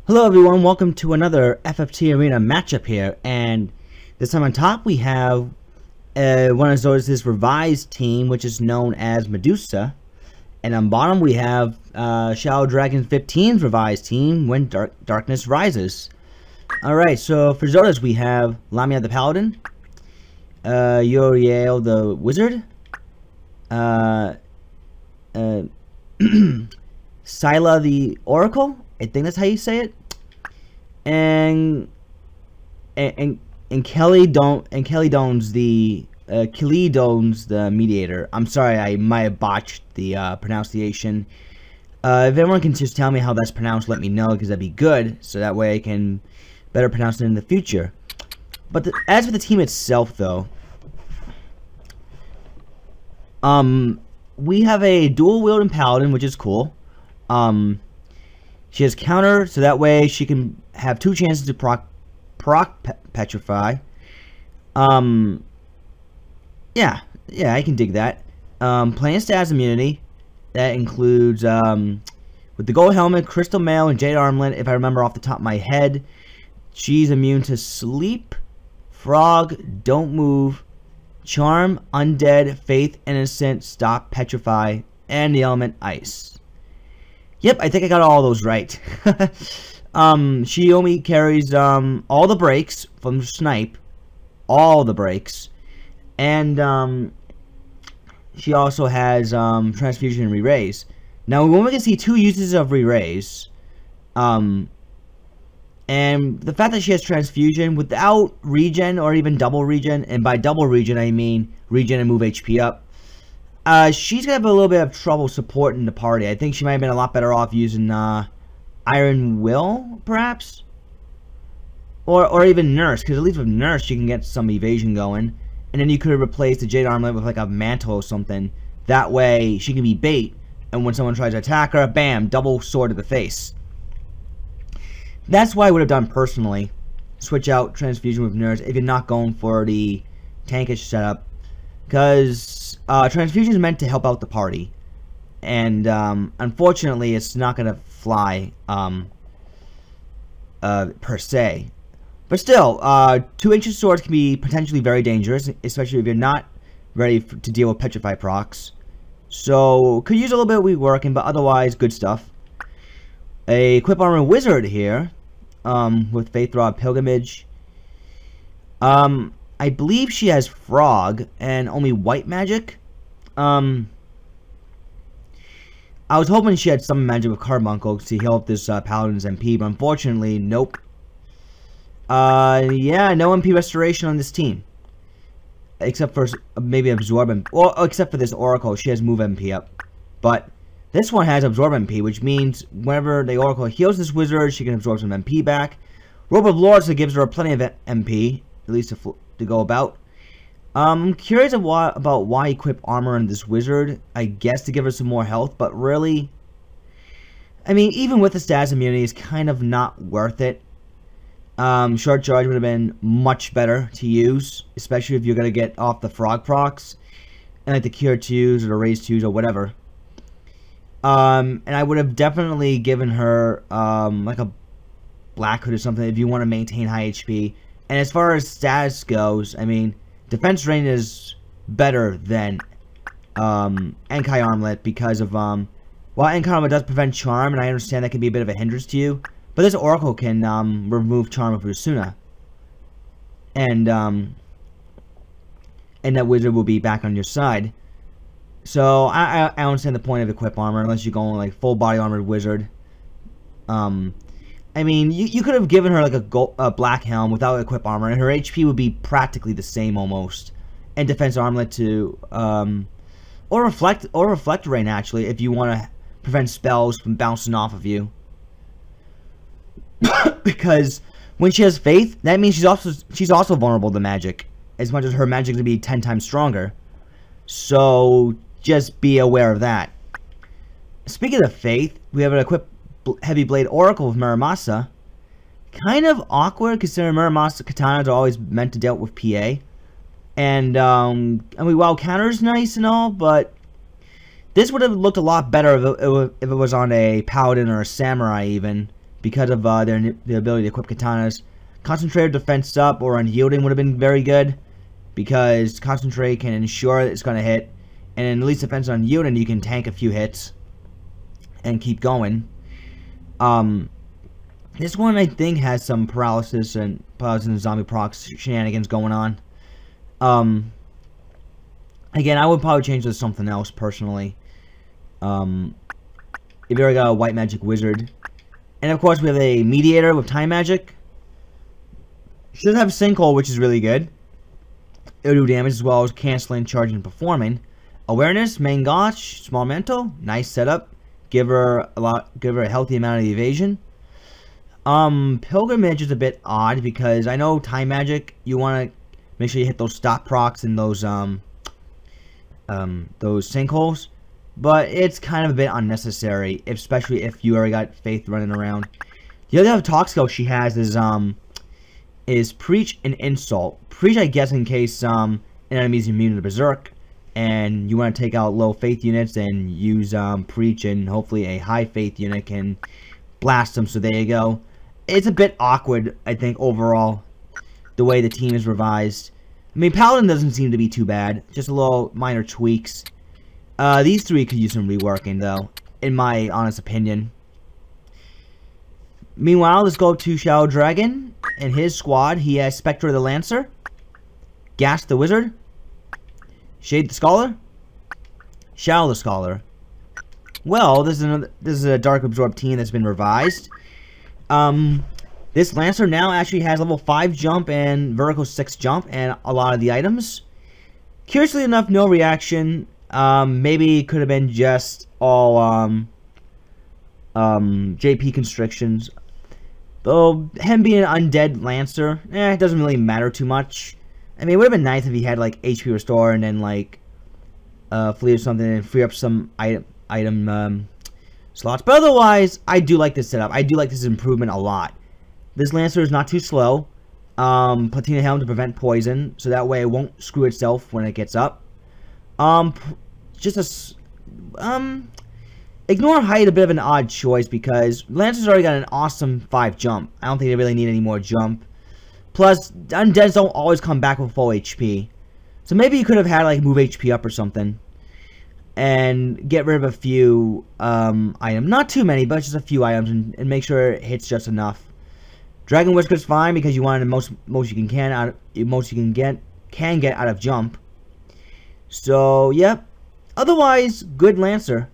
Hello everyone, welcome to another FFT Arena matchup here, and this time on top we have one of Zotis' revised team, which is known as Medusa, and on bottom we have ShadowDragon15's revised team, When Darkness Rises. Alright, so for Zotis we have Lamia the Paladin, Uriel the Wizard, Scylla the Oracle, I think that's how you say it. And Kelly Dones the Mediator. I'm sorry, I might have botched the pronunciation. If everyone can just tell me how that's pronounced, let me know, because that'd be good, so that way I can better pronounce it in the future. But as for the team itself, though, we have a dual wielding paladin, which is cool. She has counter, so that way she can have 2 chances to proc petrify. Yeah, I can dig that. Playing status immunity, that includes, with the gold helmet, crystal mail, and jade armlet, if I remember off the top of my head, she's immune to sleep, frog, don't move, charm, undead, faith, innocent, stop, petrify, and the element ice. Yep, I think I got all those right. She only carries all the breaks from snipe, all the breaks, and she also has transfusion and re-raise. Now when we can see 2 uses of re-raise, and the fact that she has transfusion without regen or even double regen, and by double regen I mean regen and move HP up, she's gonna have a little bit of trouble supporting the party. I think she might have been a lot better off using Iron Will, perhaps, or even Nurse, because at least with Nurse you can get some evasion going, and then you could replace the Jade Armlet with like a mantle or something. That way she can be bait, and when someone tries to attack her, bam, double sword to the face. That's what I would have done personally. Switch out Transfusion with Nurse if you're not going for the tankish setup, because Transfusion is meant to help out the party, and unfortunately it's not going to fly per se. But still, 2-inch swords can be potentially very dangerous, especially if you're not ready to deal with petrify procs. So could use a little bit of reworking, but otherwise good stuff. A equip armor wizard here, with Faith Rod Pilgrimage. I believe she has frog and only white magic. I was hoping she had some magic with Carbuncle to help this paladin's MP, but unfortunately, nope. Yeah, no MP restoration on this team, except for maybe absorb MP. Well, except for this Oracle, she has move MP up, but this one has absorb MP, which means whenever the Oracle heals this wizard, she can absorb some MP back. Robe of Lords that gives her plenty of MP, at least to go about. I'm curious about why equip armor on this wizard. I guess to give her some more health, but really, I mean, even with the status immunity, it's kind of not worth it. Short charge would have been much better to use, especially if you're going to get off the frog procs, and like the cure 2s or the raise 2s or whatever. And I would have definitely given her like a Black Hood or something if you want to maintain high HP. And as far as status goes, I mean, defense range is better than Enkai Armlet because of while Enkai Armlet does prevent charm, and I understand that can be a bit of a hindrance to you, but this Oracle can remove charm of Rusuna, and that wizard will be back on your side. So I understand the point of equip armor unless you're going like full body armored wizard. I mean, you could have given her like a black helm without equip armor, and her HP would be practically the same almost, and defense armlet to or reflect rain actually if you want to prevent spells from bouncing off of you. Because when she has faith, that means she's also vulnerable to magic, as much as her magic to be 10 times stronger. So just be aware of that. Speaking of faith, we have an equipped Heavy Blade Oracle with Muramasa. Kind of awkward considering Muramasa katanas are always meant to deal with PA. And I mean, while counter's nice and all, but this would have looked a lot better if it was on a paladin or a samurai even, because of their ability to equip katanas. Concentrated defense up or unyielding would have been very good, because concentrate can ensure that it's going to hit, and at least defense unyielding you can tank a few hits and keep going. This one I think has some paralysis and zombie procs shenanigans going on. Again, I would probably change this to something else personally. If you already got a white magic wizard. And of course we have a mediator with time magic. She doesn't have sinkhole, which is really good. It'll do damage as well as canceling, charging, and performing. Awareness, main gotch, small mental, nice setup. Give her a healthy amount of evasion. Pilgrimage is a bit odd because I know time magic, you want to make sure you hit those stop procs and those sinkholes, but it's kind of a bit unnecessary, especially if you already got Faith running around. The other talk skill she has is Preach and Insult. Preach, I guess, in case an enemy's immune to Berserk, and you want to take out low Faith units and use Preach, and hopefully a high Faith unit can blast them. So there you go. It's a bit awkward, I think, overall, the way the team is revised. I mean, Paladin doesn't seem to be too bad. Just a little minor tweaks. These three could use some reworking, though, in my honest opinion. Meanwhile, let's go to Shadow Dragon and his squad. He has Spectre the Lancer, Gas the Wizard, Shade the Scholar, Shadow the Scholar. Well, this is a Dark Absorb team that's been revised. This Lancer now actually has level 5 jump and vertical 6 jump and a lot of the items. Curiously enough, no reaction. Maybe it could have been just all JP constrictions. Though him being an undead Lancer, it doesn't really matter too much. I mean, it would have been nice if he had like HP restore and then like flee or something and free up some item slots. But otherwise, I do like this setup. I do like this improvement a lot. This Lancer is not too slow. Platina Helm to prevent poison, so that way it won't screw itself when it gets up. Ignore height, a bit of an odd choice because Lancer's already got an awesome 5 jump. I don't think they really need any more jump. Plus, undeads don't always come back with full HP. So maybe you could have had like move HP up or something. And get rid of a few items. Not too many, but just a few items and make sure it hits just enough. Dragon Whisker's fine because you want the most you can get out of jump. So yep. Otherwise, good Lancer.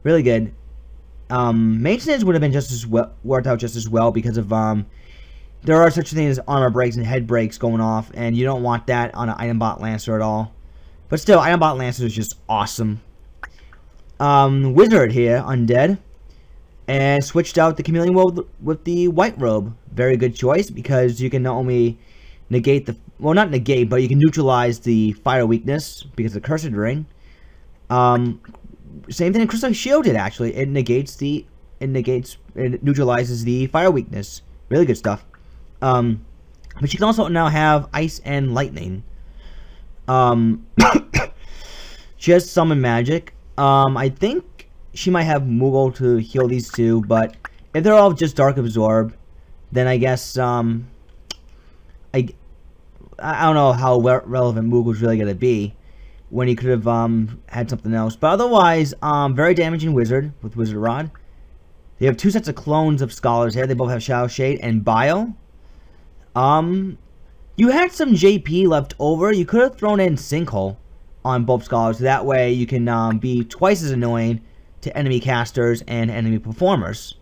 Really good. Maintenance would have been just as well, worked out just as well because of there are such things as armor breaks and head breaks going off, and you don't want that on an item bot Lancer at all. But still, item bot Lancer is just awesome. Wizard here, undead. And switched out the Chameleon Robe with the White Robe. Very good choice because you can not only negate the... Well, not negate, but you can neutralize the fire weakness because of the Cursed Ring. Same thing Crystal Shield did, actually. It neutralizes the fire weakness. Really good stuff. But you can also now have Ice and Lightning. She has Summon Magic. I think she might have Moogle to heal these two, but if they're all just Dark Absorb, then I guess, I don't know how relevant Moogle's really going to be when you could have, had something else. But otherwise, very damaging Wizard with Wizard Rod. They have 2 sets of clones of Scholars here. They both have Shadow Shade and Bio. You had some JP left over. You could have thrown in Sinkhole on both Scholars. That way you can be twice as annoying to enemy casters and enemy performers.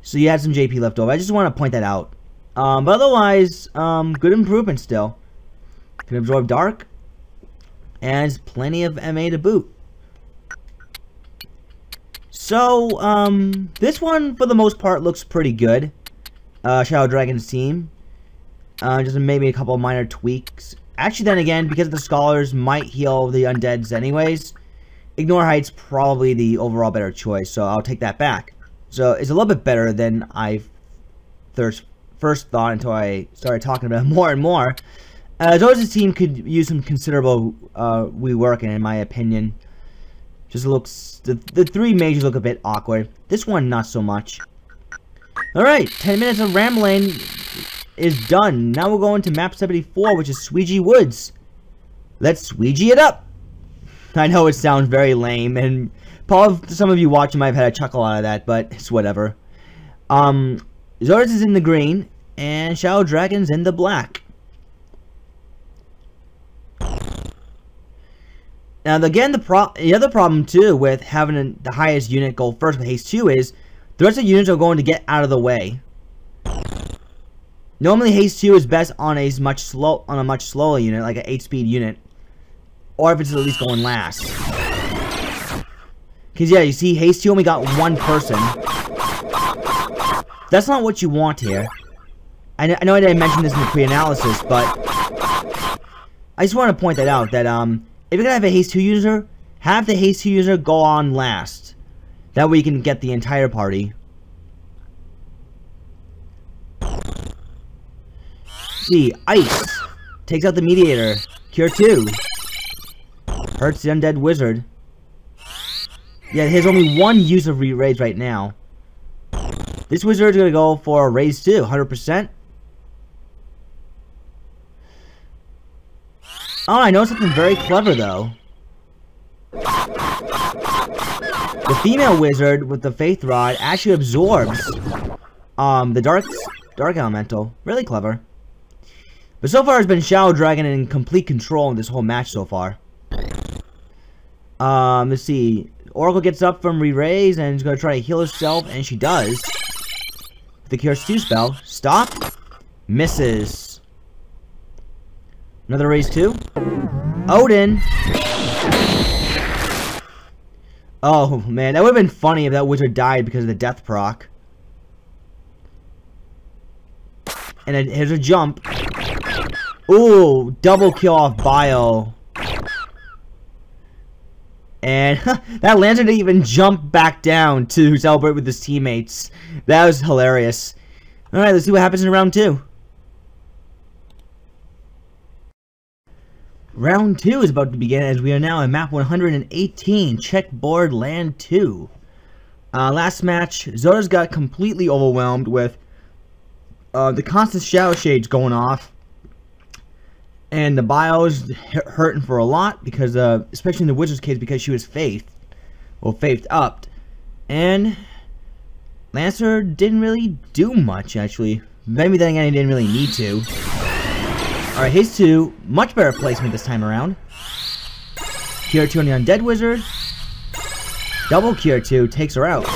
So you had some JP left over. I just want to point that out. But otherwise, good improvement still. Can absorb Dark. And has plenty of MA to boot. So, this one, for the most part, looks pretty good. Shadow Dragon's team. Just maybe a couple of minor tweaks. Actually, then again, because the Scholars might heal the undeads anyways, Ignore Height's probably the overall better choice, so I'll take that back. So, it's a little bit better than I first thought until I started talking about it more and more. Zotis' team could use some considerable reworking, in my opinion. Just looks... The 3 majors look a bit awkward. This one, not so much. Alright, 10 minutes of rambling is done. Now we're going to map 74, which is Squeegee Woods. Let's squeegee it up. I know it sounds very lame, and probably some of you watching might have had a chuckle out of that, but it's whatever. Zotis is in the green, and Shadow Dragon's in the black. Now, again, the other problem, too, with having the highest unit go first with Haste 2 is the rest of the units are going to get out of the way. Normally, Haste 2 is best on a much slower unit, like an 8-speed unit. Or if it's at least going last. Because, yeah, you see, Haste 2 only got one person. That's not what you want here. I know I didn't mention this in the pre-analysis, but I just want to point that out, that, if you're going to have a Haste 2 user, have the Haste 2 user go on last. That way you can get the entire party. See, Ice takes out the Mediator. Cure 2. Hurts the Undead Wizard. Yeah, there's only one use of re-raise right now. This wizard's gonna go for a raise 2, 100%. Oh, I know something very clever though. The female wizard with the Faith Rod actually absorbs the dark elemental. Really clever. But so far it's been Shadow Dragon in complete control in this whole match so far. Let's see. Oracle gets up from re-raise and is going to try to heal herself, and she does. The Cure 2 spell. Stop. Misses. Another raise 2. Odin. Oh, man. That would have been funny if that wizard died because of the death proc. And then here's a jump. Ooh, double kill off Bio. And that Lancer didn't even jump back down to celebrate with his teammates. That was hilarious. Alright, let's see what happens in round 2. Round 2 is about to begin as we are now at map 118, Checkboard Land 2. Last match, Zotis got completely overwhelmed with the constant shadow shades going off. And the Bio's hurting for a lot because, especially in the Wizard's case, because she was faithed upped. And Lancer didn't really do much, actually. Maybe then again, he didn't really need to. Alright, Haste 2, much better placement this time around. Cure 2 on the Undead Wizard. Double Cure 2 takes her out.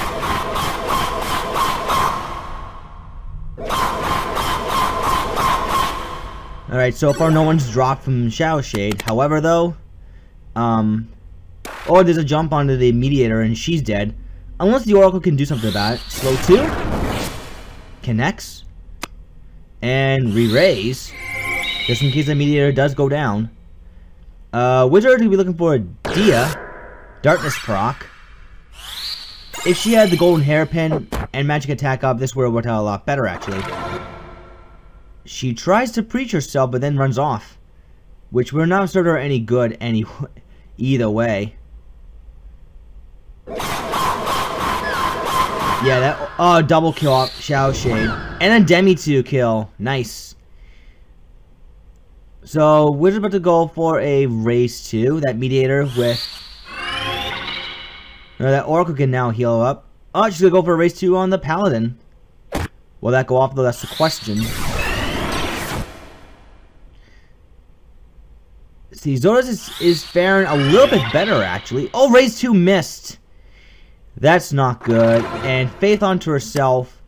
Alright, so far no one's dropped from Shadow Shade. However, though, oh, there's a jump onto the Mediator and she's dead. Unless the Oracle can do something about it. Slow 2. Connects. And re-raise. Just in case the Mediator does go down. Wizard will be looking for a Dia. Darkness proc. If she had the golden hairpin and magic attack up, this would have worked out a lot better, actually. She tries to preach herself, but then runs off. Which would not serve her any good either way. Yeah, that... Oh, double kill off Shadow Shade. And a Demi 2 kill. Nice. So, Wizard's about to go for a raise 2. That Mediator with... No, that Oracle can now heal up. Oh, she's gonna go for a raise 2 on the Paladin. Will that go off, though? That's the question. See, Zotis is faring a little bit better, actually. Oh, raise 2 missed. That's not good. And Faith onto herself.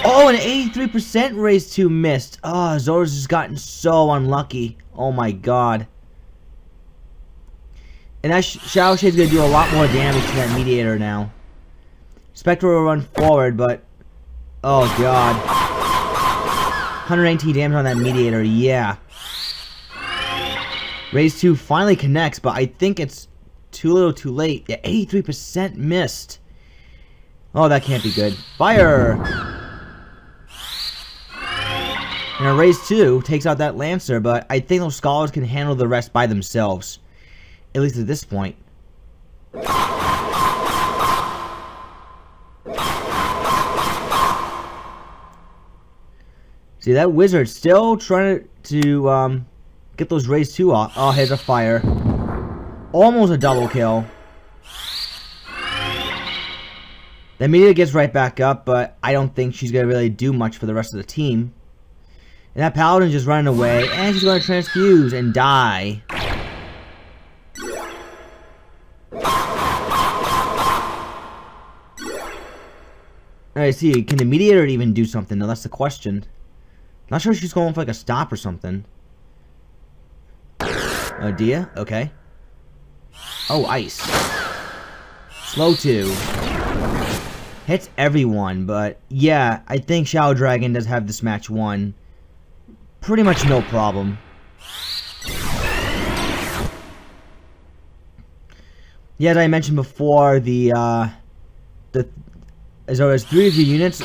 Oh, an 83% raise 2 missed. Oh, Zotis has gotten so unlucky. Oh my god. And that Shadow Shade's gonna do a lot more damage to that Mediator now. Spectre will run forward, but... Oh god. 118 damage on that Mediator, yeah. Raise 2 finally connects, but I think it's too little too late. Yeah, 83% missed. Oh, that can't be good. Fire! And a raise 2 takes out that Lancer, but I think those Scholars can handle the rest by themselves. At least at this point. See, that wizard still trying to get those rays too off. Oh, here's a fire. Almost a double kill. The meteor gets right back up, but I don't think she's going to really do much for the rest of the team. And that paladin's just running away, and she's going to transfuse and die. Alright, see, can the mediator even do something? No, that's the question. Not sure if she's going for like a stop or something. Oh, Dia? Okay. Oh, ice. Slow 2. Hits everyone, but yeah, I think Shadow Dragon does have this match won. Pretty much no problem. Yeah, as I mentioned before, as there was 3 of your units,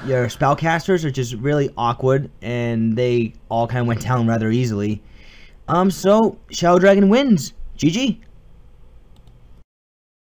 your spellcasters are just really awkward, and they all kind of went down rather easily. So Shadow Dragon wins. GG.